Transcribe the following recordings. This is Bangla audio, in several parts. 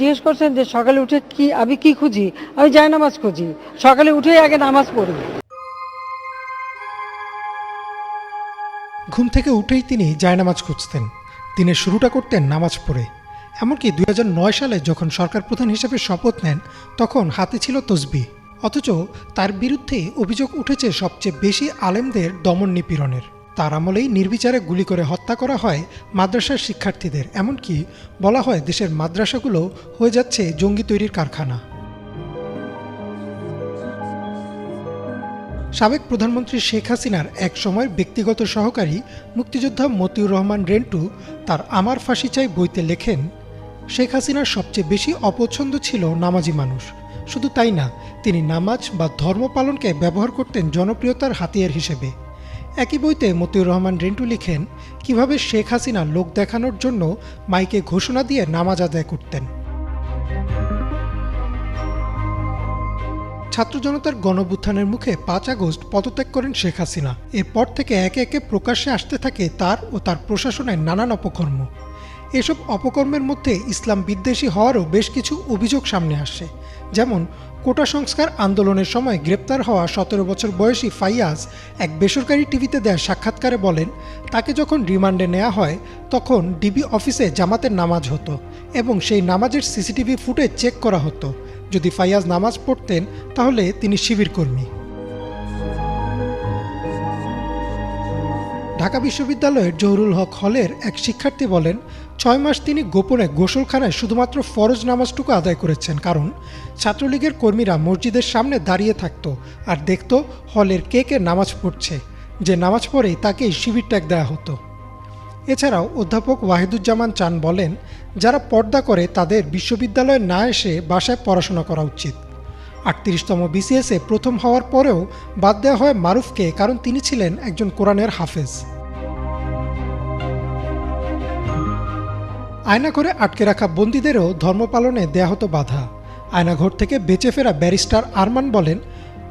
জিজ্ঞেস করছেন যে সকালে উঠে আমি কি খুঁজি, আমি জায়নামাজ খুঁজি। সকালে উঠেই আগে নামাজ পড়ি। ঘুম থেকে উঠেই তিনি জায়নামাজ খুঁজতেন। দিনের শুরুটা করতেন নামাজ পড়ে। এমনকি 2009 সালে যখন সরকার প্রধান হিসেবে শপথ নেন, তখন হাতে ছিল তসবিহ। অথচ তার বিরুদ্ধে অভিযোগ উঠেছে সবচেয়ে বেশি আলেমদের দমন নিপীড়নের। তার আমলেই নির্বিচারে গুলি করে হত্যা করা হয় মাদ্রাসার শিক্ষার্থীদের। এমনকি বলা হয় দেশের মাদ্রাসাগুলো হয়ে যাচ্ছে জঙ্গি তৈরির কারখানা। সাবেক প্রধানমন্ত্রী শেখ হাসিনার এক সময়ের ব্যক্তিগত সহকারী মুক্তিযোদ্ধা মতিউর রহমান রেন্টু তার আমার ফাঁসি চাই বইতে লেখেন, শেখ হাসিনার সবচেয়ে বেশি অপছন্দ ছিল নামাজি মানুষ। শুধু তাই না, তিনি নামাজ বা ধর্ম পালনকে ব্যবহার করতেন জনপ্রিয়তার হাতিয়ার হিসেবে। একই বইতে মতিউর রহমান রেন্টু লিখেন কিভাবে শেখ হাসিনা লোক দেখানোর জন্য মাইকে ঘোষণা দিয়ে নামাজ আদায় করতেন। ছাত্র জনতার গণঅভ্যুত্থানের মুখে 5 আগস্ট পদত্যাগ করেন শেখ হাসিনা। এরপর থেকে একে একে প্রকাশ্যে আসতে থাকে তার ও তার প্রশাসনের নানান অপকর্ম। এসব অপকর্মের মধ্যে ইসলাম বিদ্বেষী হওয়ারও বেশ কিছু অভিযোগ সামনে আসে। যেমন কোটা সংস্কার আন্দোলনের সময় গ্রেপ্তার হওয়া 17 বছর বয়সী ফাইয়াজ এক বেসরকারি টিভিতে দেয়া সাক্ষাৎকারে বলেন, তাকে যখন রিমান্ডে নেওয়া হয় তখন ডিবি অফিসে জামাতের নামাজ হতো এবং সেই নামাজের সিসিটিভি ফুটেজ চেক করা হতো। যদি ফাইয়াজ নামাজ পড়তেন তাহলে তিনি শিবির কর্মী। ঢাকা বিশ্ববিদ্যালয়ের জহুরুল হক হলের এক শিক্ষার্থী বলেন, 6 মাস তিনি গোপনে গোসলখানায় শুধুমাত্র ফরজ নামাজটুকু আদায় করেছেন, কারণ ছাত্রলীগের কর্মীরা মসজিদের সামনে দাঁড়িয়ে থাকতো আর দেখত হলের কে কে নামাজ পড়ছে। যে নামাজ পড়ে তাকেই শিবির ট্যাগ দেওয়া হতো। এছাড়াও অধ্যাপক ওয়াহিদুজ্জামান চান বলেন, যারা পর্দা করে তাদের বিশ্ববিদ্যালয়ে না এসে বাসায় পড়াশোনা করা উচিত। 38তম বিসিএসে প্রথম হওয়ার পরেও বাদ দেওয়া হয় মারুফকে, কারণ তিনি ছিলেন একজন কোরআনের হাফেজ। আয়নাঘরে আটকে রাখা বন্দীদেরও ধর্ম পালনে দেয়া হতো বাধা। আয়নাঘর থেকে বেঁচে ফেরা ব্যারিস্টার আরমান বলেন,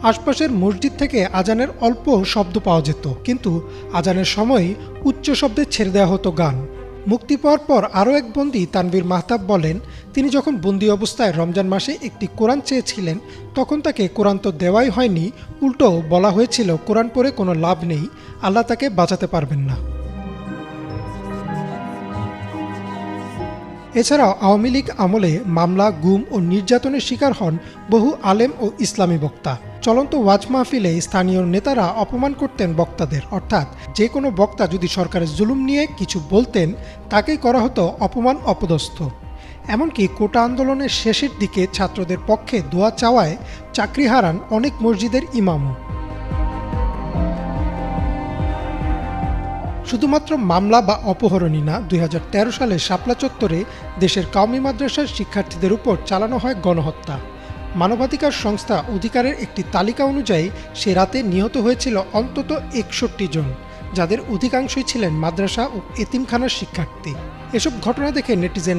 আশপাশের মসজিদ থেকে আজানের অল্প শব্দ পাওয়া যেত, কিন্তু আজানের সময় উচ্চ শব্দে ছেড়ে দেওয়া হতো গান। মুক্তি পাওয়ার পর আরও এক বন্দী তানভীর মাহতাব বলেন, তিনি যখন বন্দী অবস্থায় রমজান মাসে একটি কোরআন চেয়েছিলেন তখন তাকে কোরআন তো দেওয়াই হয়নি, উল্টো বলা হয়েছিল কোরআন পড়ে কোনো লাভ নেই, আল্লাহ তাকে বাঁচাতে পারবেন না। এছাড়াও আওয়ামী লীগ আমলে মামলা, গুম ও নির্যাতনের শিকার হন বহু আলেম ও ইসলামী বক্তা। চলন্ত ওয়াজ মাহফিলে স্থানীয় নেতারা অপমান করতেন বক্তাদের, অর্থাৎ যে কোনো বক্তা যদি সরকারের জুলুম নিয়ে কিছু বলতেন তাকেই করা হতো অপমান, অপদস্থ। এমনকি কোটা আন্দোলনের শেষের দিকে ছাত্রদের পক্ষে দোয়া চাওয়ায় চাকরি হারান অনেক মসজিদের ইমামও। শুধুমাত্র মামলা বা অপহরণই না, 2013 সালে শাপলা চত্বরে দেশের কওমি মাদ্রাসার শিক্ষার্থীদের উপর চালানো হয় গণহত্যা। মানবাধিকার সংস্থা অধিকারের একটি তালিকা অনুযায়ী সে রাতে নিহত হয়েছিল অন্তত 61 জন, যাদের অধিকাংশই ছিলেন মাদ্রাসা ও এতিমখানার শিক্ষার্থী। এসব ঘটনা দেখে নেটিজেন